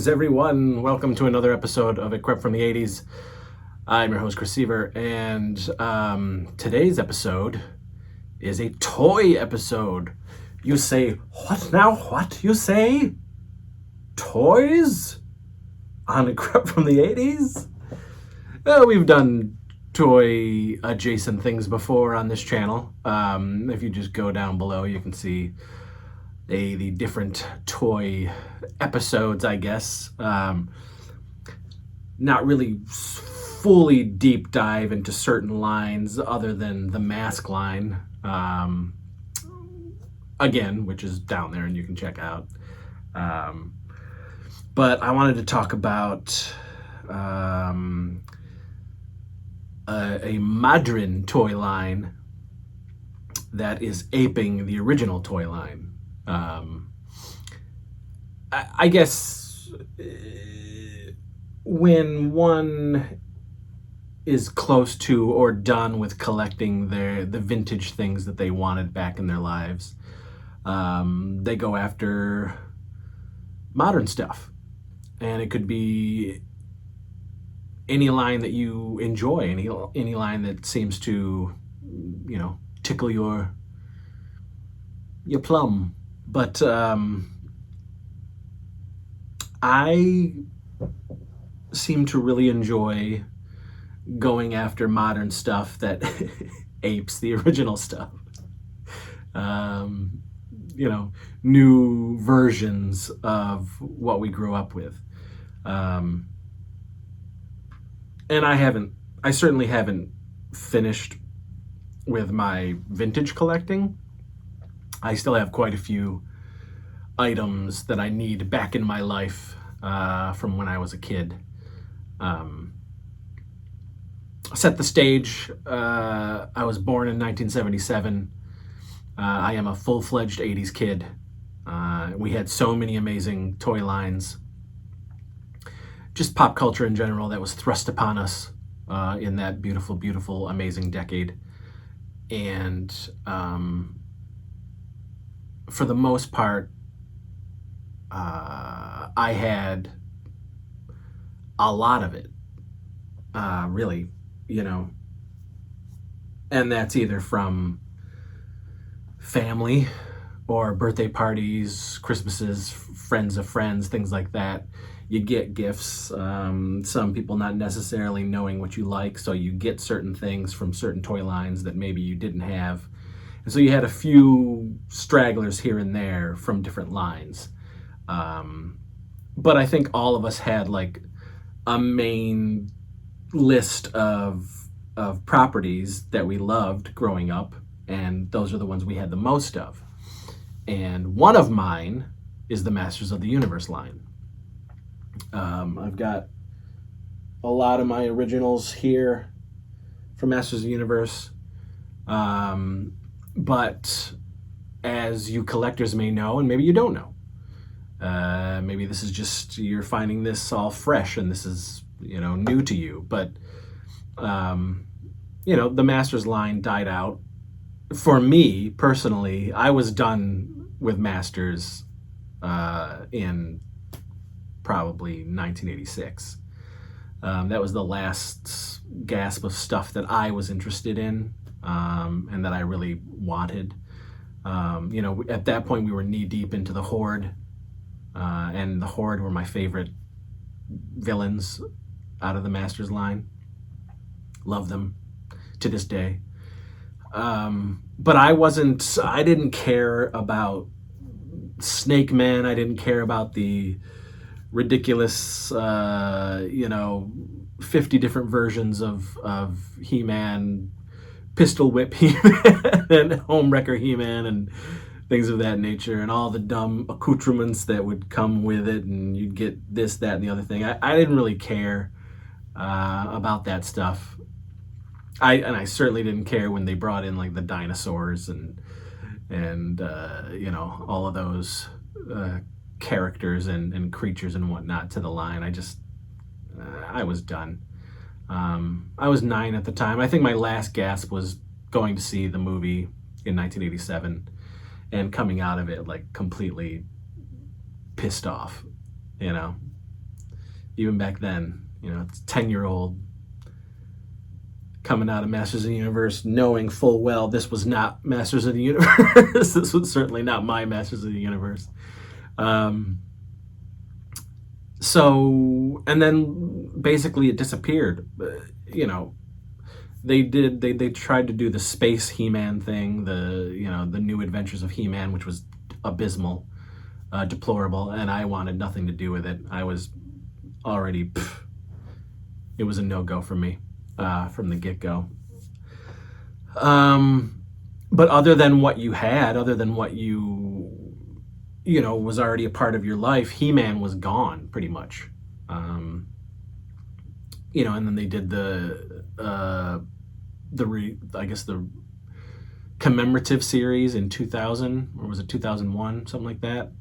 Greetings, everyone. Welcome to another episode of Equip from the 80s. I'm your host, Chris Seaver, and today's episode is a toy episode. You say, what now? What? You say? Toys? On Equip from the 80s? We've done toy adjacent things before on this channel. If you just go down below, you can see the different toy episodes, I guess. Not really fully deep dive into certain lines other than the mask line, again, which is down there and you can check out. But I wanted to talk about a modern toy line that is aping the original toy line. I guess when one is close to or done with collecting the vintage things that they wanted back in their lives, they go after modern stuff. And it could be any line that you enjoy, any line that seems to, tickle your plum. But I seem to really enjoy going after modern stuff that apes the original stuff. New versions of what we grew up with. And I certainly haven't finished with my vintage collecting. I still have quite a few items that I need back in my life from when I was a kid. Set the stage. I was born in 1977. I am a full-fledged 80s kid. We had so many amazing toy lines. Just pop culture in general that was thrust upon us in that beautiful, beautiful, amazing decade. And for the most part, I had a lot of it, really, and that's either from family or birthday parties, Christmases, friends of friends, things like that. You get gifts, some people not necessarily knowing what you like, so you get certain things from certain toy lines that maybe you didn't have. And so you had a few stragglers here and there from different lines. But I think all of us had like a main list of properties that we loved growing up, and those are the ones we had the most of. And one of mine is the Masters of the Universe line. I've got a lot of my originals here from Masters of the Universe. But as you collectors may know, and maybe you don't know, maybe this is just, you're finding this all fresh and this is, new to you. But, the Masters line died out. For me, personally, I was done with Masters in probably 1986. That was the last gasp of stuff that I was interested in. And that I really wanted. At that point we were knee deep into the Horde, and the Horde were my favorite villains out of the Masters line. Love them to this day. But I didn't care about Snake Man. I didn't care about the ridiculous, 50 different versions of He-Man, Pistol Whip He-Man and Home Wrecker He-Man and things of that nature, and all the dumb accoutrements that would come with it, and you'd get this, that, and the other thing. I didn't really care about that stuff. I certainly didn't care when they brought in like the dinosaurs and all of those characters and creatures and whatnot to the line. I was done. I was 9 at the time. I think my last gasp was going to see the movie in 1987 and coming out of it like completely pissed off, even back then. It's 10-year-old coming out of Masters of the Universe, knowing full well this was not Masters of the Universe. This was certainly not my Masters of the Universe. So, and then basically it disappeared. They tried to do the space He-Man thing, the New Adventures of He-Man, which was abysmal, deplorable, and I wanted nothing to do with it. I was already, it was a no-go for me from the get-go. But other than what you had, other than what was already a part of your life, He-Man was gone pretty much. And then they did the commemorative series in 2000, or was it 2001, something like that,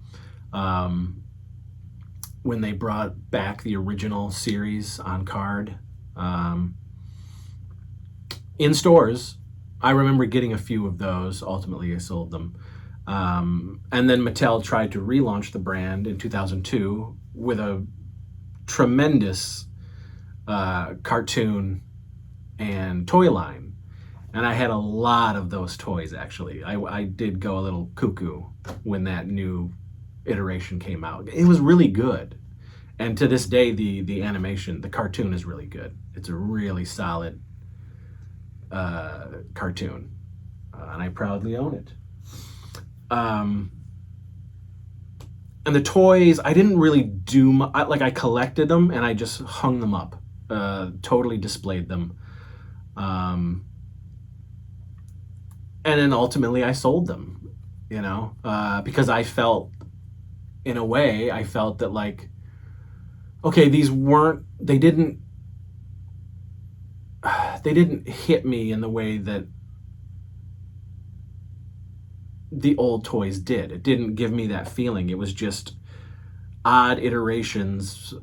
when they brought back the original series on card in stores. I remember getting a few of those. Ultimately, I sold them. And then Mattel tried to relaunch the brand in 2002 with a tremendous cartoon and toy line. And I had a lot of those toys, actually. I did go a little cuckoo when that new iteration came out. It was really good. And to this day, the animation, the cartoon is really good. It's a really solid cartoon. And I proudly own it. And the toys, I didn't really do I collected them and I just hung them up, totally displayed them. And then ultimately I sold them, because I felt that okay, they didn't hit me in the way that the old toys did. It didn't give me that feeling. It was just odd iterations,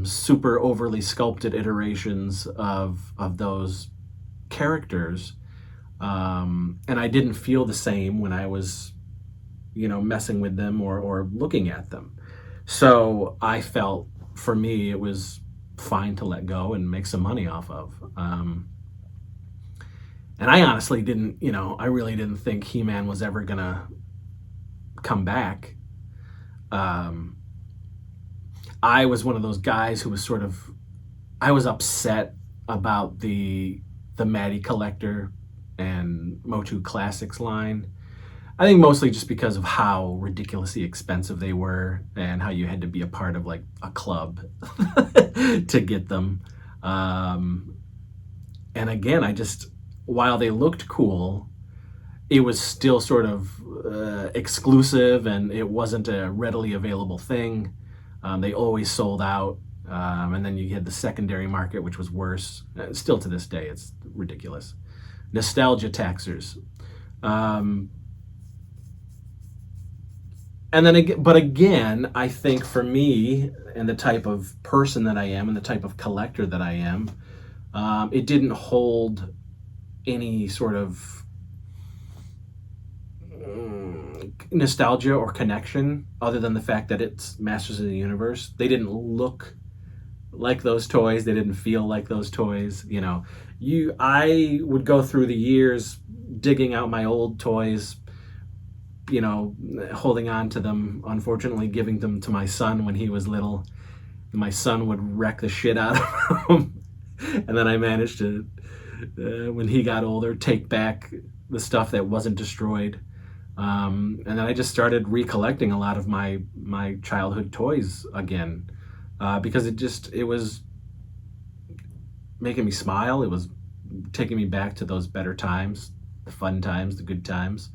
super overly sculpted iterations of those characters. And I didn't feel the same when I was, messing with them or looking at them. So I felt, for me, it was fine to let go and make some money off of. And I honestly didn't, I really didn't think He-Man was ever going to come back. I was one of those guys who was I was upset about the Matty Collector and Motu Classics line. I think mostly just because of how ridiculously expensive they were and how you had to be a part of a club to get them. And again, while they looked cool, it was still sort of exclusive, and it wasn't a readily available thing. They always sold out. And then you had the secondary market, which was worse. Still to this day, it's ridiculous. Nostalgia taxers. And then, but again, I think for me and the type of person that I am and the type of collector that I am, it didn't hold any sort of nostalgia or connection other than the fact that it's Masters of the Universe. They didn't look like those toys. They didn't feel like those toys. I would go through the years digging out my old toys, holding on to them, unfortunately giving them to my son when he was little. My son would wreck the shit out of them. And then I managed to, when he got older, take back the stuff that wasn't destroyed. And then I just started recollecting a lot of my childhood toys again, because it was making me smile. It was taking me back to those better times, the fun times, the good times.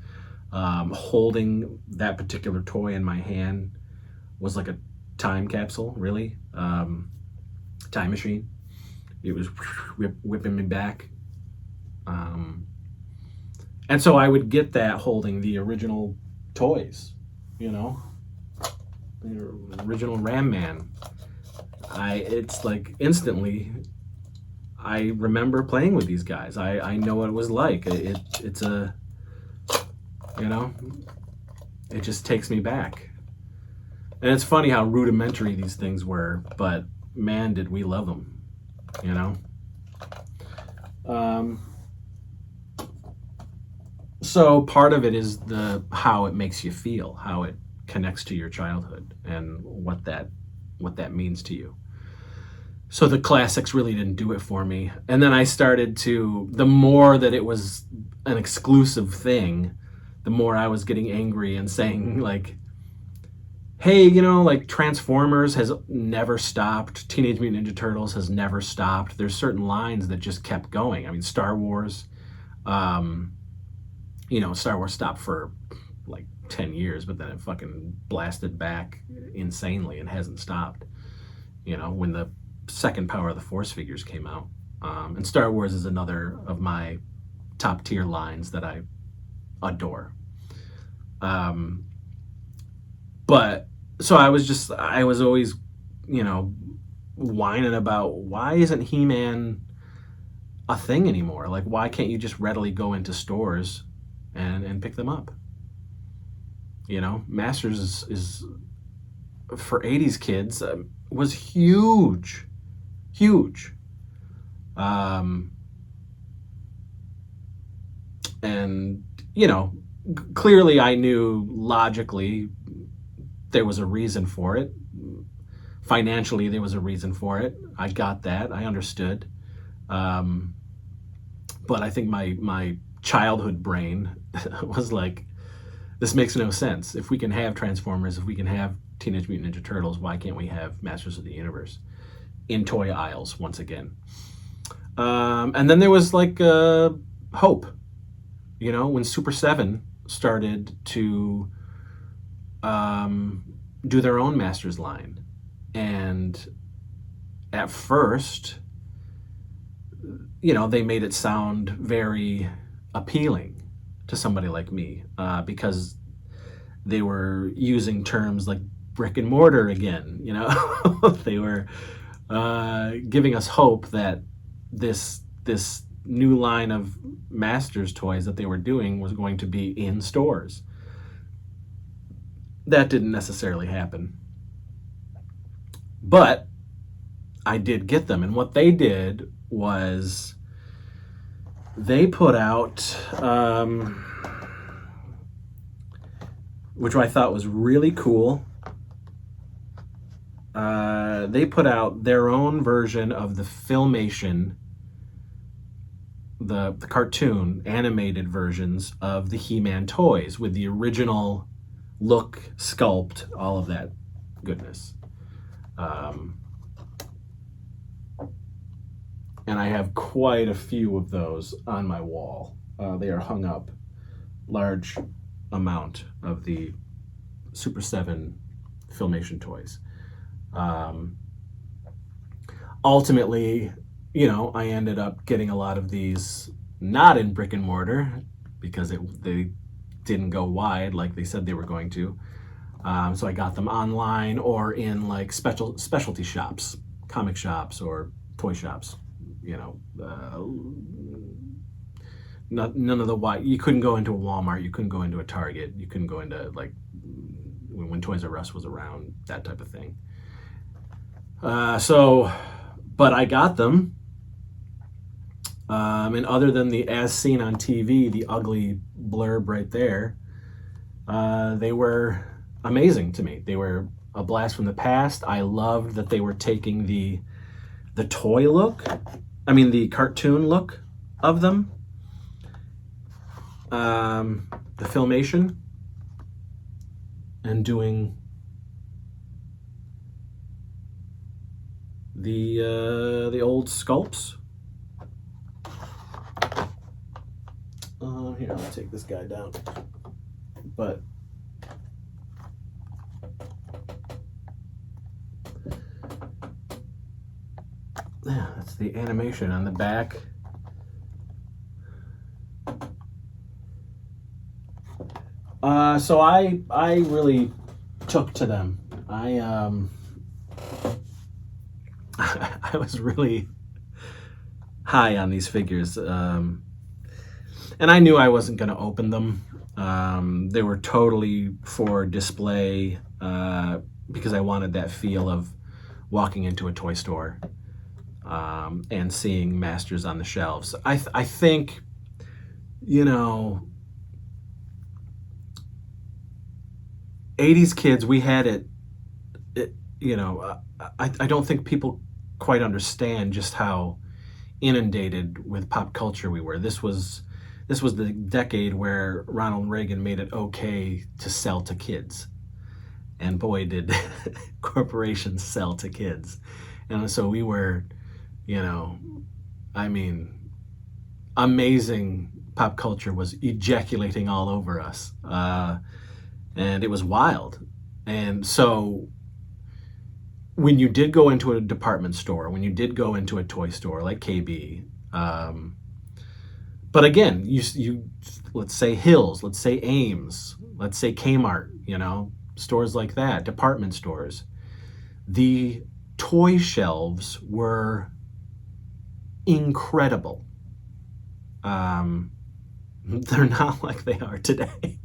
Holding that particular toy in my hand was like a time capsule, really. Time machine. It was whipping me back. And so I would get that holding the original toys, the original Ram Man. It's like instantly, I remember playing with these guys. I know what it was like. It's a, it just takes me back. And it's funny how rudimentary these things were, but man, did we love them, you know? So part of it is how it makes you feel, how it connects to your childhood, and what that means to you. So the classics really didn't do it for me. And then I started to, the more that it was an exclusive thing, the more I was getting angry and saying, like, hey, like Transformers has never stopped. Teenage Mutant Ninja Turtles has never stopped. There's certain lines that just kept going. I mean, Star Wars, Star Wars stopped for like 10 years, but then it fucking blasted back insanely and hasn't stopped. When the second Power of the Force figures came out. And Star Wars is another of my top tier lines that I adore. But so I was always, whining about, why isn't He-Man a thing anymore? Like, why can't you just readily go into stores and pick them up? Masters is for 80s kids, was huge. And, clearly I knew logically there was a reason for it. Financially, there was a reason for it. I got that. I understood. But I think my childhood brain was like, this makes no sense. If we can have Transformers, if we can have Teenage Mutant Ninja Turtles, why can't we have Masters of the Universe in toy aisles once again? And then there was like hope. When Super 7 started to do their own Masters line. And at first, they made it sound very appealing to somebody like me, because they were using terms like brick and mortar again. They were giving us hope that this new line of Masters toys that they were doing was going to be in stores. That didn't necessarily happen. But I did get them. And what they did was they put out, which I thought was really cool, they put out their own version of the Filmation, the cartoon animated versions of the He-Man toys with the original look, sculpt, all of that goodness. And I have quite a few of those on my wall. They are hung up, large amount of the Super 7 Filmation toys. Ultimately, I ended up getting a lot of these not in brick and mortar because they didn't go wide like they said they were going to. So I got them online or in like specialty shops, comic shops or toy shops. None of the wide. You couldn't go into a Walmart. You couldn't go into a Target. You couldn't go into like when Toys R Us was around, that type of thing. But I got them. And other than the as seen on TV, the ugly blurb right there, they were amazing to me. They were a blast from the past. I loved that they were taking the toy look, the cartoon look of them, the Filmation, and doing the old sculpts. Here, I'll take this guy down. But yeah, that's the animation on the back. So I really took to them. I was really high on these figures. And I knew I wasn't going to open them. They were totally for display, because I wanted that feel of walking into a toy store and seeing Masters on the shelves. I think, you know, 80s kids, we had it you know, I don't think people quite understand just how inundated with pop culture we were. This was the decade where Ronald Reagan made it okay to sell to kids. And boy, did corporations sell to kids. And so we were, you know, I mean, amazing pop culture was ejaculating all over us. And it was wild. And so when you did go into a department store, when you did go into a toy store like KB, but again, you let's say Hills, let's say Ames, let's say Kmart, you know, stores like that, department stores, the toy shelves were incredible. They're not like they are today.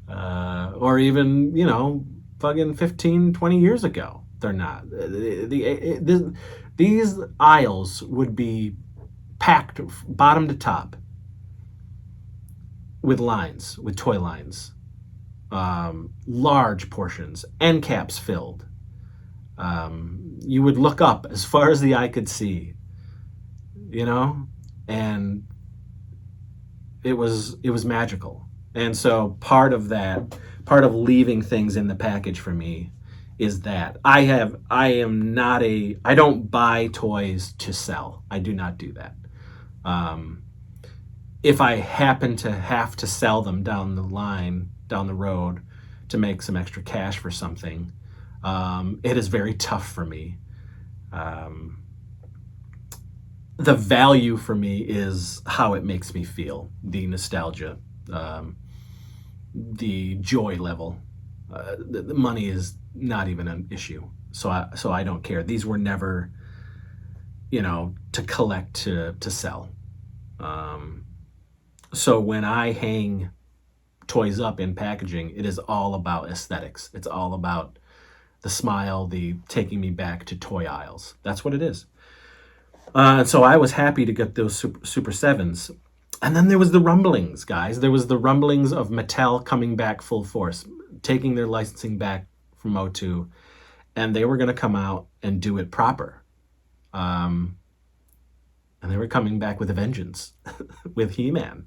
Or even, you know, fucking 15, 20 years ago. They're not. These aisles would be packed bottom to top with lines, with toy lines, large portions, end caps filled. You would look up as far as the eye could see, you know, and it was magical. And so part of leaving things in the package for me is that I don't buy toys to sell. I do not do that. If I happen to have to sell them down the road to make some extra cash for something, it is very tough for me. The value for me is how it makes me feel, the nostalgia, the joy level. The money is not even an issue, so I don't care. These were never, you know, to collect, to sell. So when I hang toys up in packaging, it is all about aesthetics. It's all about the smile, the taking me back to toy aisles. That's what it is. And so I was happy to get those Super 7s. And then there was the rumblings, guys. There was the rumblings of Mattel coming back full force, taking their licensing back from O2, and they were going to come out and do it proper. And they were coming back with a vengeance, with He-Man.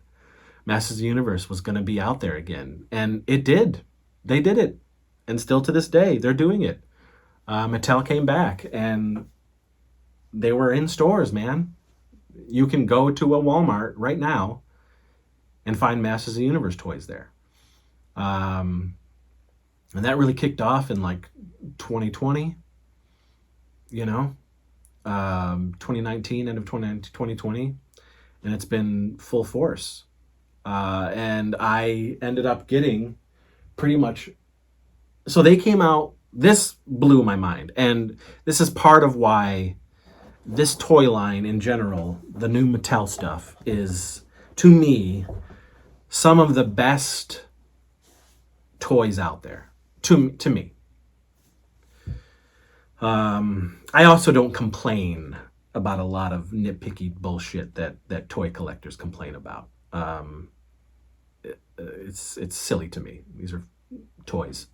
Masters of the Universe was going to be out there again, and it did. They did it, and still to this day, they're doing it. Mattel came back, and they were in stores, man. You can go to a Walmart right now and find Masters of the Universe toys there. And that really kicked off in like 2020, you know, 2019, end of 2020, and it's been full force. And I ended up getting pretty much, so they came out, this blew my mind. And this is part of why this toy line in general, the new Mattel stuff, is, to me, some of the best toys out there. To me. I also don't complain about a lot of nitpicky bullshit that toy collectors complain about. It's silly to me. These are toys.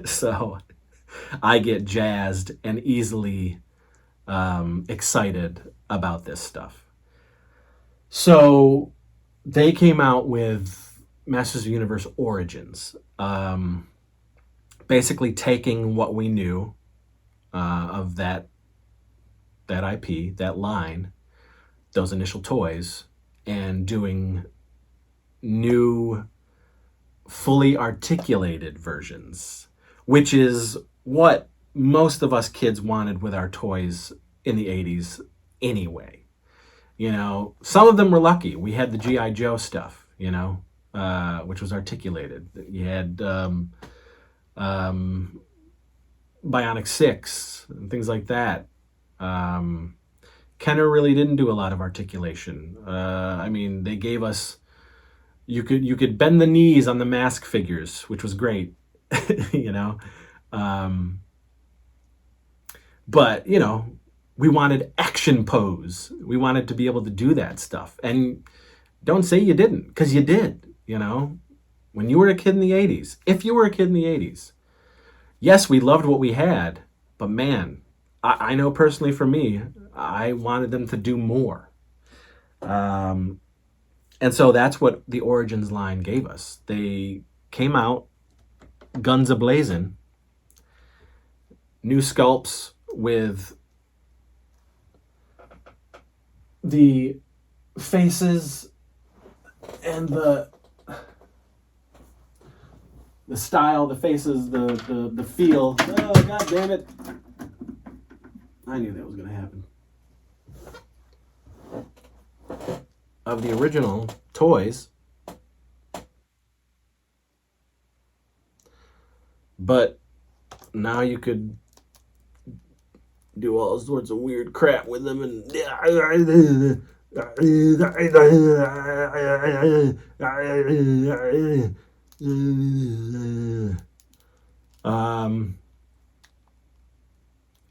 So I get jazzed and easily excited about this stuff. So they came out with Masters of the Universe Origins, basically taking what we knew of that IP, that line, those initial toys, and doing new, fully articulated versions, which is what most of us kids wanted with our toys in the 80s anyway. You know, some of them were lucky. We had the G.I. Joe stuff, you know, which was articulated. You had Bionic 6 and things like that. Kenner really didn't do a lot of articulation. I mean, they gave us, you could bend the knees on the mask figures, which was great. you know. Um, but we wanted action pose. We wanted to be able to do that stuff. And don't say you didn't, because you did. When you were a kid in the '80s, if you were a kid in the '80s, yes, we loved what we had, but man, I know personally for me, I wanted them to do more. Um, and so that's what the Origins line gave us. They came out guns a-blazing, new sculpts with the faces and the style, the faces, the feel. Oh, god damn it. I knew that was going to happen. Of the original toys. But now you could do all sorts of weird crap with them and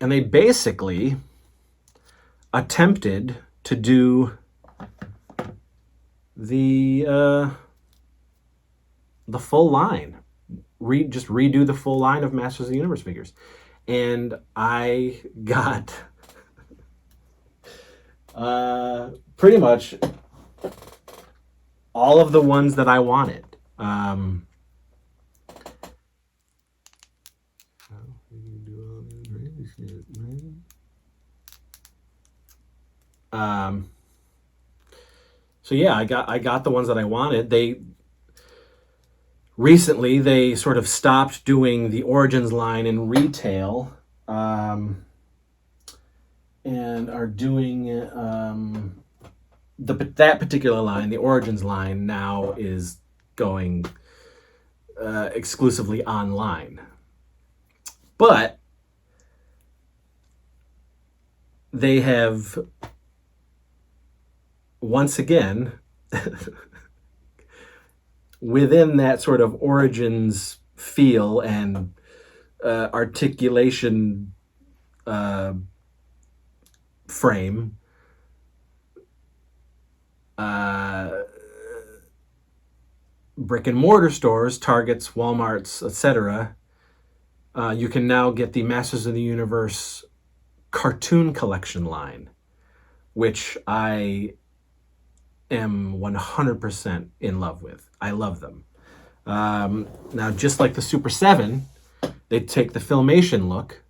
and they basically attempted to do the full line, just redo the full line of Masters of the Universe figures, and I got pretty much all of the ones that I wanted. So yeah, I got the ones that I wanted. Recently they sort of stopped doing the Origins line in retail, and are doing that particular line. The Origins line now is going exclusively online, but they have once again within that sort of Origins feel and articulation frame, brick and mortar stores, Targets, Walmarts, etc., you can now get the Masters of the Universe cartoon collection line, which I am 100% in love with. I love them. Now, just like the Super 7, they take the Filmation look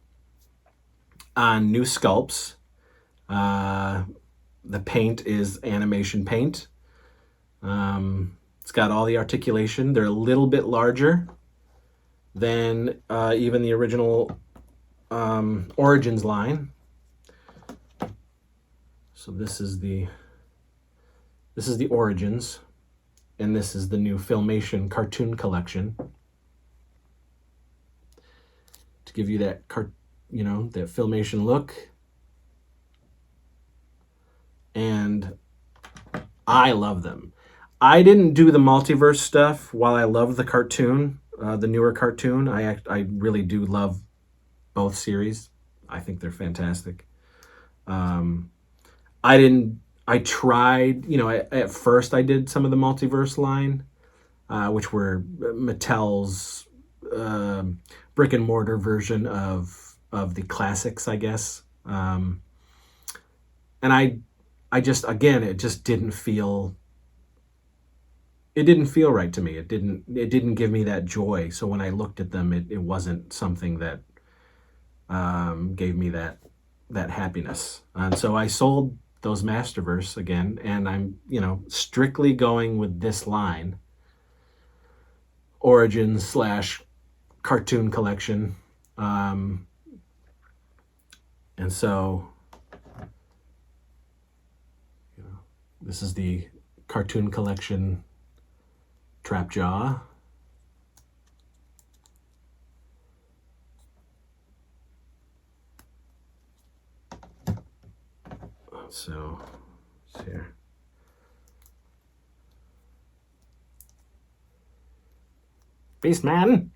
on new sculpts. The paint is animation paint. It's got all the articulation. They're a little bit larger than even the original Origins line. So this is the Origins, and this is the new Filmation cartoon collection. To give you that that Filmation look. And I love them. I didn't do the multiverse stuff while I love the cartoon, the newer cartoon. I really do love both series. I think they're fantastic. I tried, at first I did some of the multiverse line, which were Mattel's brick and mortar version of the classics, I guess. And I just, again, it just didn't feel right to me. It didn't give me that joy. So when I looked at them, it wasn't something that gave me that happiness. And so I sold those Masterverse again, and I'm, strictly going with this line, Origins / cartoon collection. And so, this is the cartoon collection Trapjaw. So, it's here. Beastman!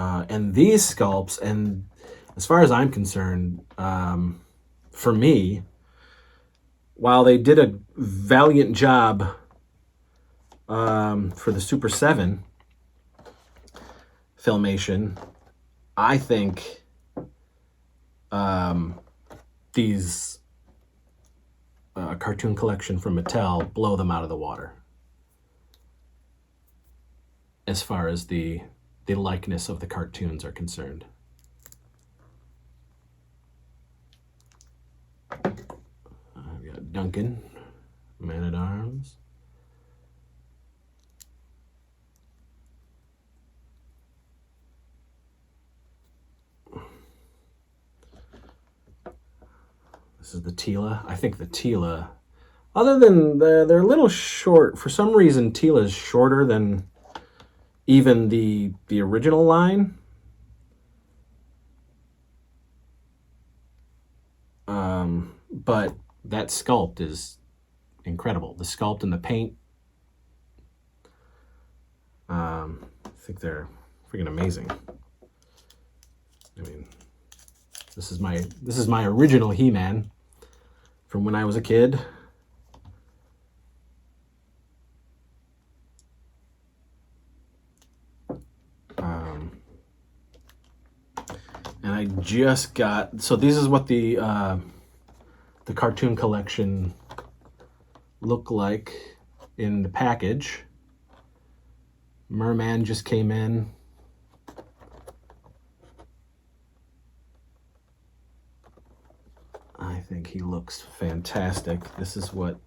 And these sculpts, and as far as I'm concerned, for me, while they did a valiant job for the Super 7 Filmation, I think these cartoon collection from Mattel blow them out of the water as far as the likeness of the cartoons are concerned. I've got Duncan, Man-at-Arms. This is the Tila. I think the Tila, other than they're a little short. For some reason, Tila is shorter than even the original line. But that sculpt is incredible. The sculpt and the paint. I think they're freaking amazing. I mean, this is my original He-Man from when I was a kid. And I just got, so this is what the cartoon collection looked like in the package. Merman just came in. I think he looks fantastic. This is what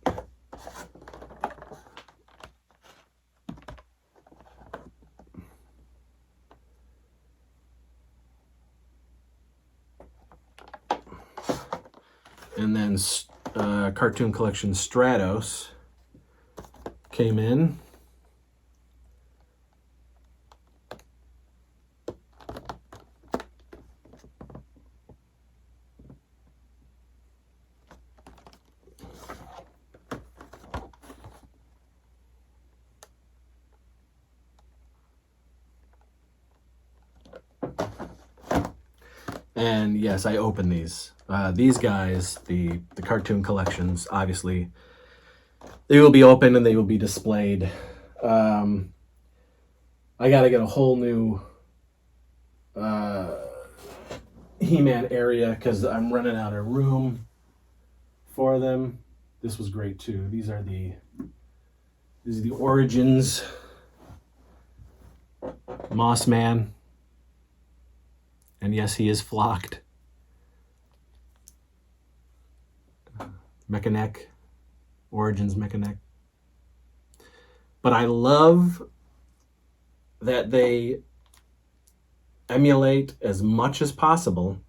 and then cartoon collection Stratos came in. And yes, I opened these. These guys, the cartoon collections, obviously, they will be open and they will be displayed. I got to get a whole new He-Man area because I'm running out of room for them. This was great too. These are the Origins Moss Man. And yes, he is flocked. Mechanic, Origins Mechanic. But I love that they emulate as much as possible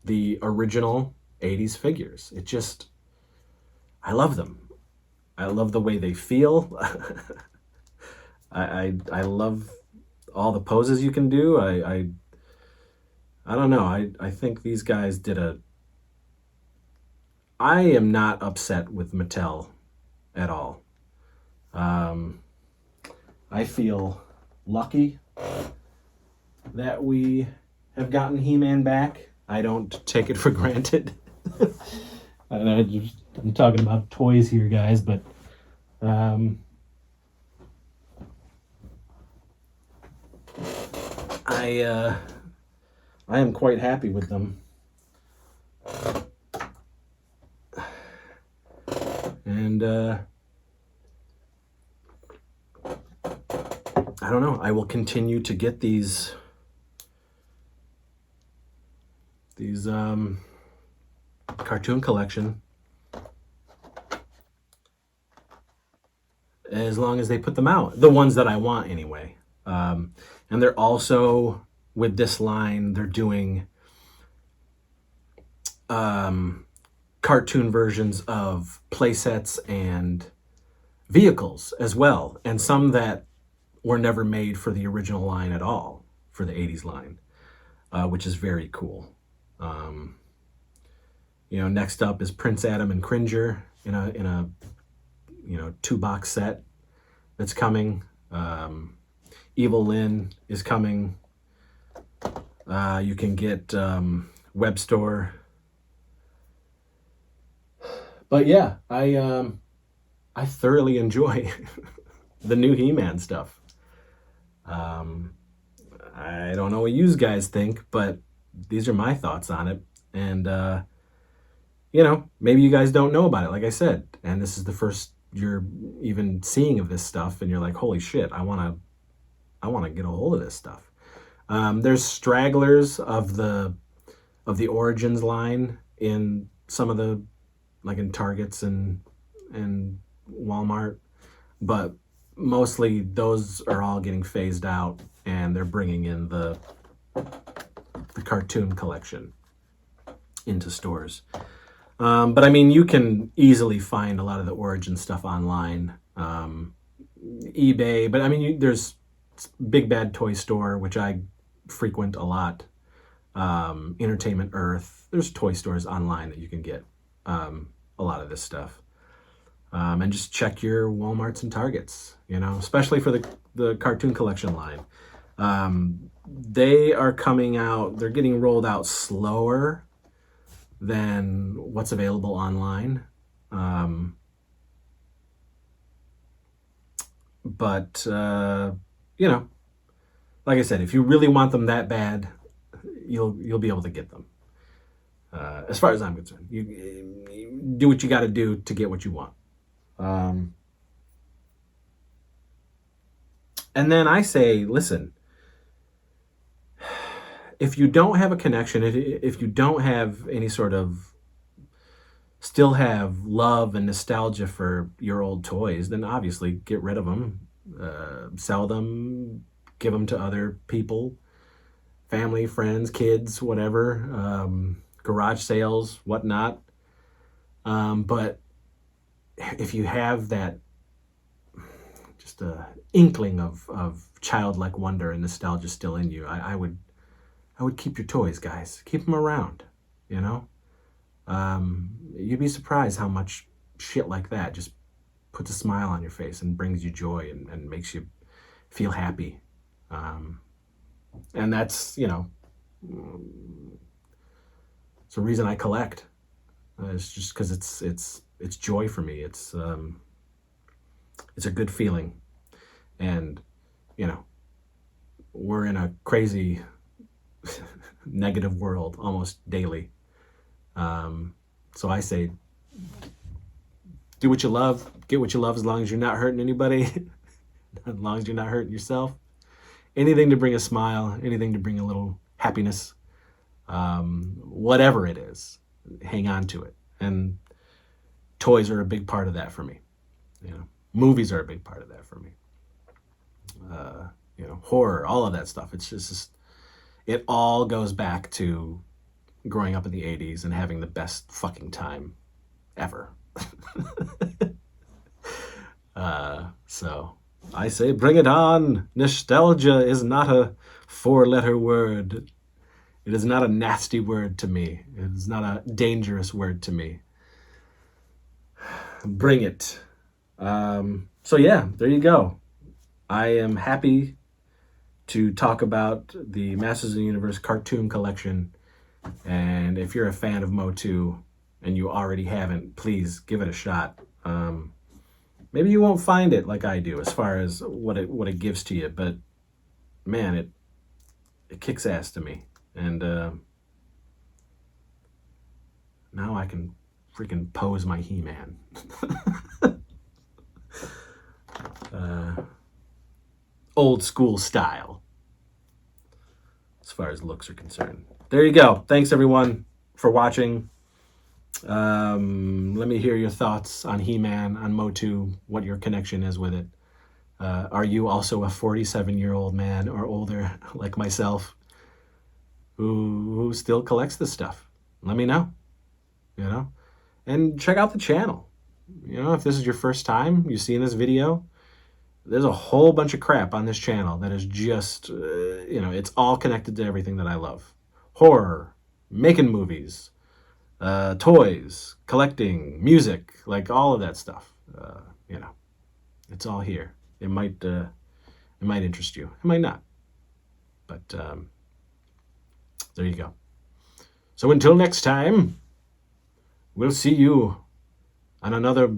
the original 80s figures. It just, I love them. I love the way they feel. I love all the poses you can do. I don't know. I think these guys did a... I am not upset with Mattel at all. I feel lucky that we have gotten He-Man back. I don't take it for granted. I'm talking about toys here, guys, but I am quite happy with them. And I don't know. I will continue to get these cartoon collection as long as they put them out. The ones that I want anyway. And they're also, with this line, they're doing cartoon versions of playsets and vehicles as well, and some that were never made for the original line at all, for the 80s line, which is very cool. Next up is Prince Adam and Cringer in a 2-box set that's coming. Evil Lynn is coming. You can get web store. But yeah, I thoroughly enjoy the new He-Man stuff. Um, I don't know what you guys think, but these are my thoughts on it. And maybe you guys don't know about it, like I said, and this is the first you're even seeing of this stuff, and you're like, holy shit, I want to get a hold of this stuff. There's stragglers of the Origins line in some of the, like in Targets and Walmart, but mostly those are all getting phased out, and they're bringing in the cartoon collection into stores. But I mean, you can easily find a lot of the Origin stuff online, eBay. But I mean, there's Big Bad Toy Store, which I frequent a lot. Entertainment Earth. There's toy stores online that you can get a lot of this stuff. And just check your Walmarts and Targets, especially for the cartoon collection line. They are coming out, they're getting rolled out slower than what's available online. But like I said, if you really want them that bad, you'll be able to get them. As far as I'm concerned, you do what you got to do to get what you want. And then I say, listen, if you don't have a connection, if you don't have any sort of, still have love and nostalgia for your old toys, then obviously get rid of them, sell them, give them to other people, family, friends, kids, whatever, garage sales, whatnot. But if you have that, just a inkling of childlike wonder and nostalgia still in you, I would keep your toys, guys. Keep them around, You'd be surprised how much shit like that just puts a smile on your face and brings you joy and makes you feel happy. And that's, it's a reason I collect. It's just because it's joy for me. It's a good feeling. And, we're in a crazy negative world almost daily. So I say, do what you love, get what you love, as long as you're not hurting anybody, as long as you're not hurting yourself. Anything to bring a smile, anything to bring a little happiness, whatever it is, hang on to it. And toys are a big part of that for me. Movies are a big part of that for me. Horror, all of that stuff. It's just, it all goes back to growing up in the 80s and having the best fucking time ever. So I say, bring it on. Nostalgia is not a 4-letter word. It is not a nasty word to me. It is not a dangerous word to me. Bring it. So yeah, there you go. I am happy to talk about the Masters of the Universe cartoon collection. And if you're a fan of Motu and you already haven't, please give it a shot. Maybe you won't find it like I do as far as what it gives to you, but man, it kicks ass to me. And now I can freaking pose my He-Man. Old school style, as far as looks are concerned. There you go. Thanks everyone for watching. Let me hear your thoughts on He-Man, on Motu, what your connection is with it. Are you also a 47-year-old man or older like myself who still collects this stuff? Let me know, and check out the channel. If this is your first time you've seen this video, there's a whole bunch of crap on this channel that is just, it's all connected to everything that I love. Horror, making movies, toys, collecting, music, like all of that stuff. It's all here. It might interest you. It might not. But There you go. So until next time, we'll see you on another